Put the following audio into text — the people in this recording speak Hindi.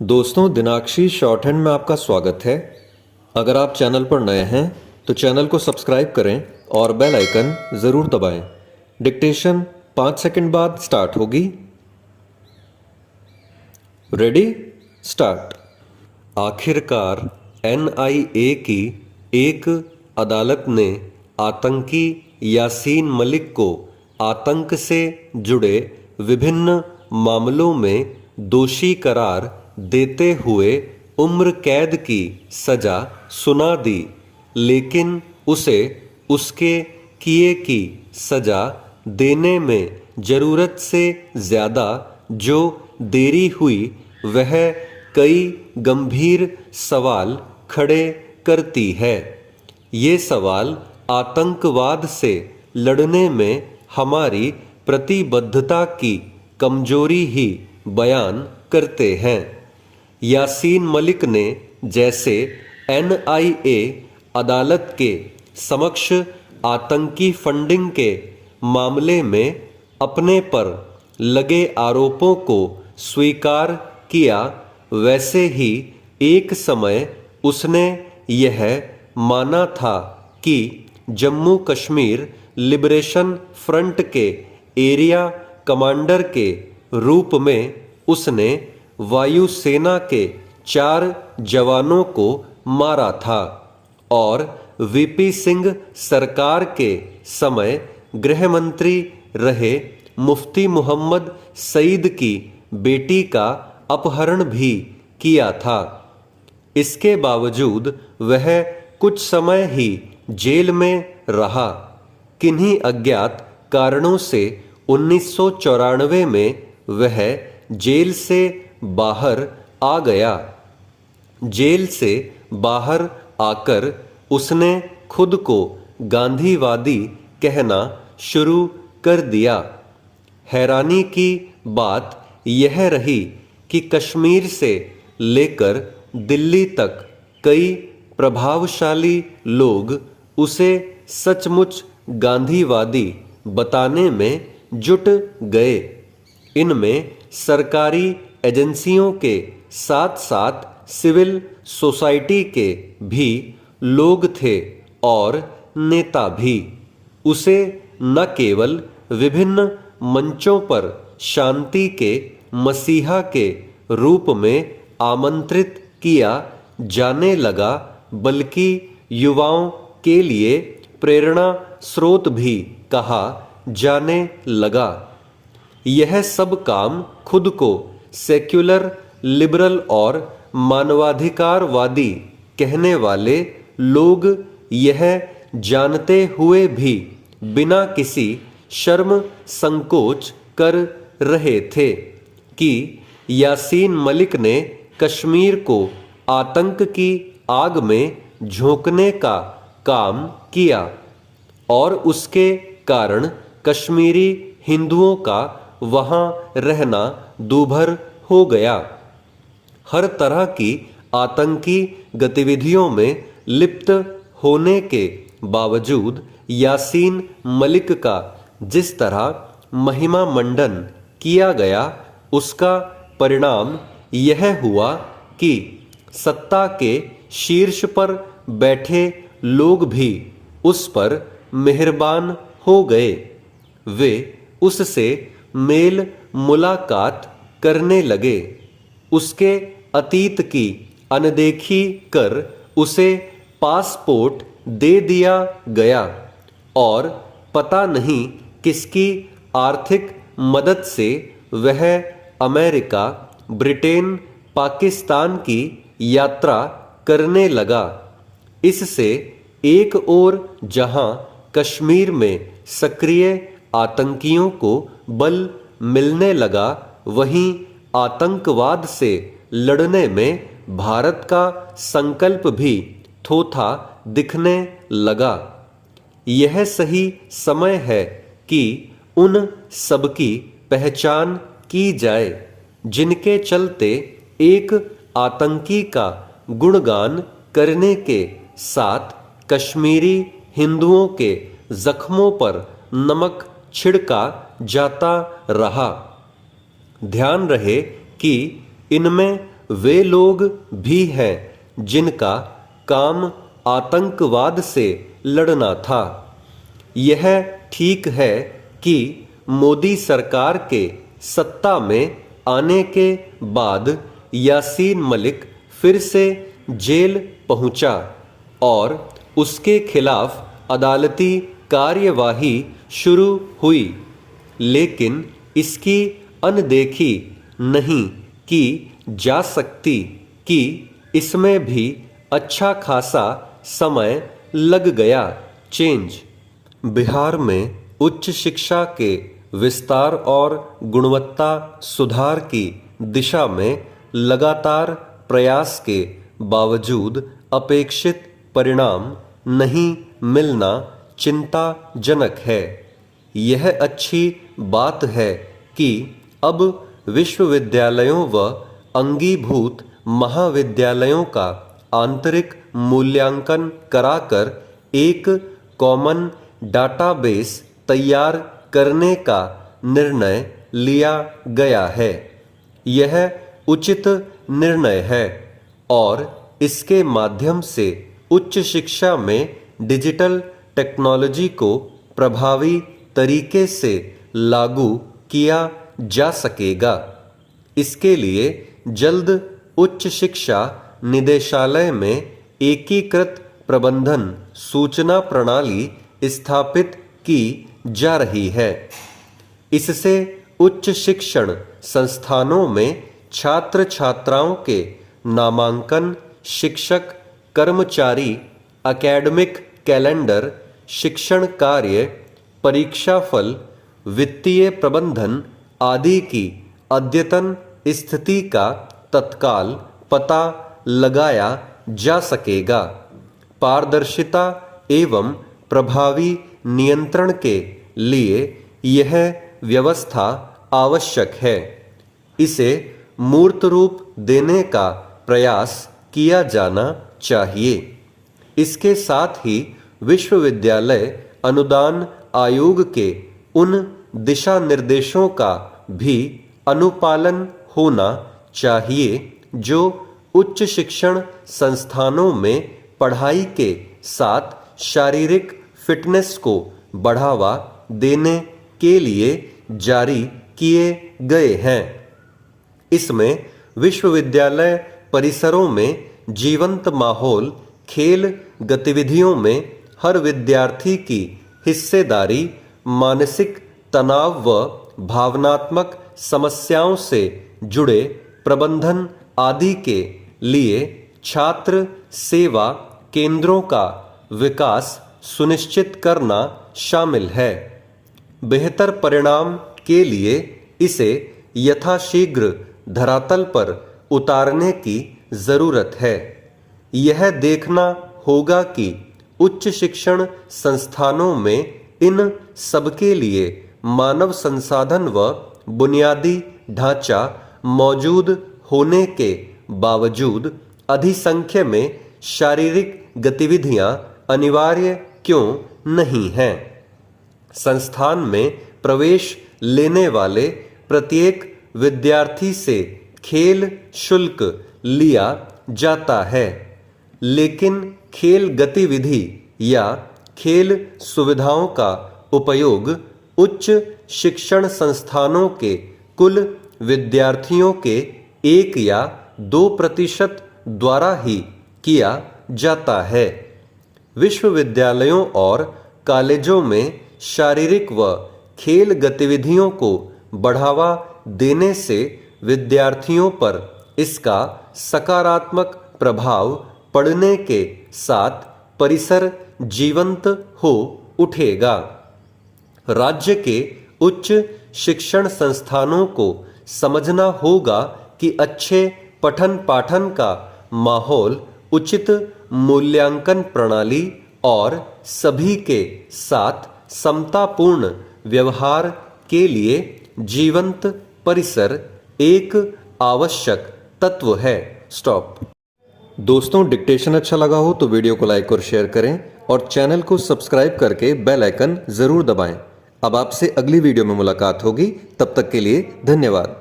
दोस्तों, दिनाक्षी शॉर्ट हैंड में आपका स्वागत है। अगर आप चैनल पर नए हैं तो चैनल को सब्सक्राइब करें और बेल आइकन ज़रूर दबाएं। डिक्टेशन 5 सेकंड बाद स्टार्ट होगी। Ready, start. आखिरकार एनआईए की एक अदालत ने आतंकी यासीन मलिक को आतंक से जुड़े विभिन्न मामलों में दोषी करार देते हुए उम्र कैद की सजा सुना दी, लेकिन उसे उसके किए की सजा देने में ज़रूरत से ज़्यादा जो देरी हुई वह कई गंभीर सवाल खड़े करती है। ये सवाल आतंकवाद से लड़ने में हमारी प्रतिबद्धता की कमजोरी ही बयान करते हैं। यासीन मलिक ने जैसे एनआईए अदालत के समक्ष आतंकी फंडिंग के मामले में अपने पर लगे आरोपों को स्वीकार किया, वैसे ही एक समय उसने यह माना था कि जम्मू कश्मीर लिबरेशन फ्रंट के एरिया कमांडर के रूप में उसने वायुसेना के 4 जवानों को मारा था और वीपी सिंह सरकार के समय गृह मंत्री रहे मुफ्ती मोहम्मद सईद की बेटी का अपहरण भी किया था। इसके बावजूद वह कुछ समय ही जेल में रहा। किन्हीं अज्ञात कारणों से 1994 में वह जेल से बाहर आ गया। जेल से बाहर आकर उसने खुद को गांधीवादी कहना शुरू कर दिया। हैरानी की बात यह रही कि कश्मीर से लेकर दिल्ली तक कई प्रभावशाली लोग उसे सचमुच गांधीवादी बताने में जुट गए। इनमें सरकारी एजेंसियों के साथ साथ सिविल सोसाइटी के भी लोग थे और नेता भी। उसे न केवल विभिन्न मंचों पर शांति के मसीहा के रूप में आमंत्रित किया जाने लगा, बल्कि युवाओं के लिए प्रेरणा स्रोत भी कहा जाने लगा। यह सब काम खुद को सेक्युलर, लिबरल और मानवाधिकारवादी कहने वाले लोग यह जानते हुए भी बिना किसी शर्म संकोच कर रहे थे कि यासीन मलिक ने कश्मीर को आतंक की आग में झोंकने का काम किया और उसके कारण कश्मीरी हिंदुओं का वहां रहना दूभर हो गया। हर तरह की आतंकी गतिविधियों में लिप्त होने के बावजूद यासीन मलिक का जिस तरह महिमा मंडन किया गया, उसका परिणाम यह हुआ कि सत्ता के शीर्ष पर बैठे लोग भी उस पर मेहरबान हो गए। वे उससे मेल मुलाकात करने लगे। उसके अतीत की अनदेखी कर उसे पासपोर्ट दे दिया गया और पता नहीं किसकी आर्थिक मदद से वह अमेरिका, ब्रिटेन, पाकिस्तान की यात्रा करने लगा। इससे एक ओर जहां कश्मीर में सक्रिय आतंकियों को बल मिलने लगा, वहीं आतंकवाद से लड़ने में भारत का संकल्प भी थोथा दिखने लगा। यह सही समय है कि उन सबकी पहचान की जाए जिनके चलते एक आतंकी का गुणगान करने के साथ कश्मीरी हिंदुओं के जख्मों पर नमक छिड़का जाता रहा। ध्यान रहे कि इनमें वे लोग भी हैं जिनका काम आतंकवाद से लड़ना था। यह ठीक है कि मोदी सरकार के सत्ता में आने के बाद यासीन मलिक फिर से जेल पहुंचा और उसके खिलाफ अदालती कार्यवाही शुरू हुई, लेकिन इसकी अनदेखी नहीं की जा सकती कि इसमें भी अच्छा खासा समय लग गया। चेंज। बिहार में उच्च शिक्षा के विस्तार और गुणवत्ता सुधार की दिशा में लगातार प्रयास के बावजूद अपेक्षित परिणाम नहीं मिलना चिंताजनक है। यह अच्छी बात है कि अब विश्वविद्यालयों व अंगीभूत महाविद्यालयों का आंतरिक मूल्यांकन कराकर एक कॉमन डाटाबेस तैयार करने का निर्णय लिया गया है। यह उचित निर्णय है और इसके माध्यम से उच्च शिक्षा में डिजिटल टेक्नोलॉजी को प्रभावी तरीके से लागू किया जा सकेगा। इसके लिए जल्द उच्च शिक्षा निदेशालय में एकीकृत प्रबंधन सूचना प्रणाली स्थापित की जा रही है। इससे उच्च शिक्षण संस्थानों में छात्र छात्राओं के नामांकन, शिक्षक कर्मचारी, एकेडमिक कैलेंडर, शिक्षण कार्य, परीक्षाफल, वित्तीय प्रबंधन आदि की अद्यतन स्थिति का तत्काल पता लगाया जा सकेगा। पारदर्शिता एवं प्रभावी नियंत्रण के लिए यह व्यवस्था आवश्यक है। इसे मूर्त रूप देने का प्रयास किया जाना चाहिए। इसके साथ ही विश्वविद्यालय अनुदान आयोग के उन दिशा निर्देशों का भी अनुपालन होना चाहिए जो उच्च शिक्षण संस्थानों में पढ़ाई के साथ शारीरिक फिटनेस को बढ़ावा देने के लिए जारी किए गए हैं। इसमें विश्वविद्यालय परिसरों में जीवंत माहौल, खेल गतिविधियों में हर विद्यार्थी की हिस्सेदारी, मानसिक तनाव व भावनात्मक समस्याओं से जुड़े प्रबंधन आदि के लिए छात्र सेवा केंद्रों का विकास सुनिश्चित करना शामिल है। बेहतर परिणाम के लिए इसे यथाशीघ्र धरातल पर उतारने की जरूरत है। यह देखना होगा कि उच्च शिक्षण संस्थानों में इन सबके लिए मानव संसाधन व बुनियादी ढांचा मौजूद होने के बावजूद अधिसंख्य में शारीरिक गतिविधियां अनिवार्य क्यों नहीं हैं। संस्थान में प्रवेश लेने वाले प्रत्येक विद्यार्थी से खेल शुल्क लिया जाता है, लेकिन खेल गतिविधि या खेल सुविधाओं का उपयोग उच्च शिक्षण संस्थानों के कुल विद्यार्थियों के 1 या 2% द्वारा ही किया जाता है। विश्वविद्यालयों और कॉलेजों में शारीरिक व खेल गतिविधियों को बढ़ावा देने से विद्यार्थियों पर इसका सकारात्मक प्रभाव पड़ने के साथ परिसर जीवंत हो उठेगा। राज्य के उच्च शिक्षण संस्थानों को समझना होगा कि अच्छे पठन पाठन का माहौल, उचित मूल्यांकन प्रणाली और सभी के साथ समतापूर्ण व्यवहार के लिए जीवंत परिसर एक आवश्यक तत्व है। स्टॉप। दोस्तों, डिक्टेशन अच्छा लगा हो तो वीडियो को लाइक और शेयर करें और चैनल को सब्सक्राइब करके बेल आइकन जरूर दबाएं। अब आपसे अगली वीडियो में मुलाकात होगी, तब तक के लिए धन्यवाद।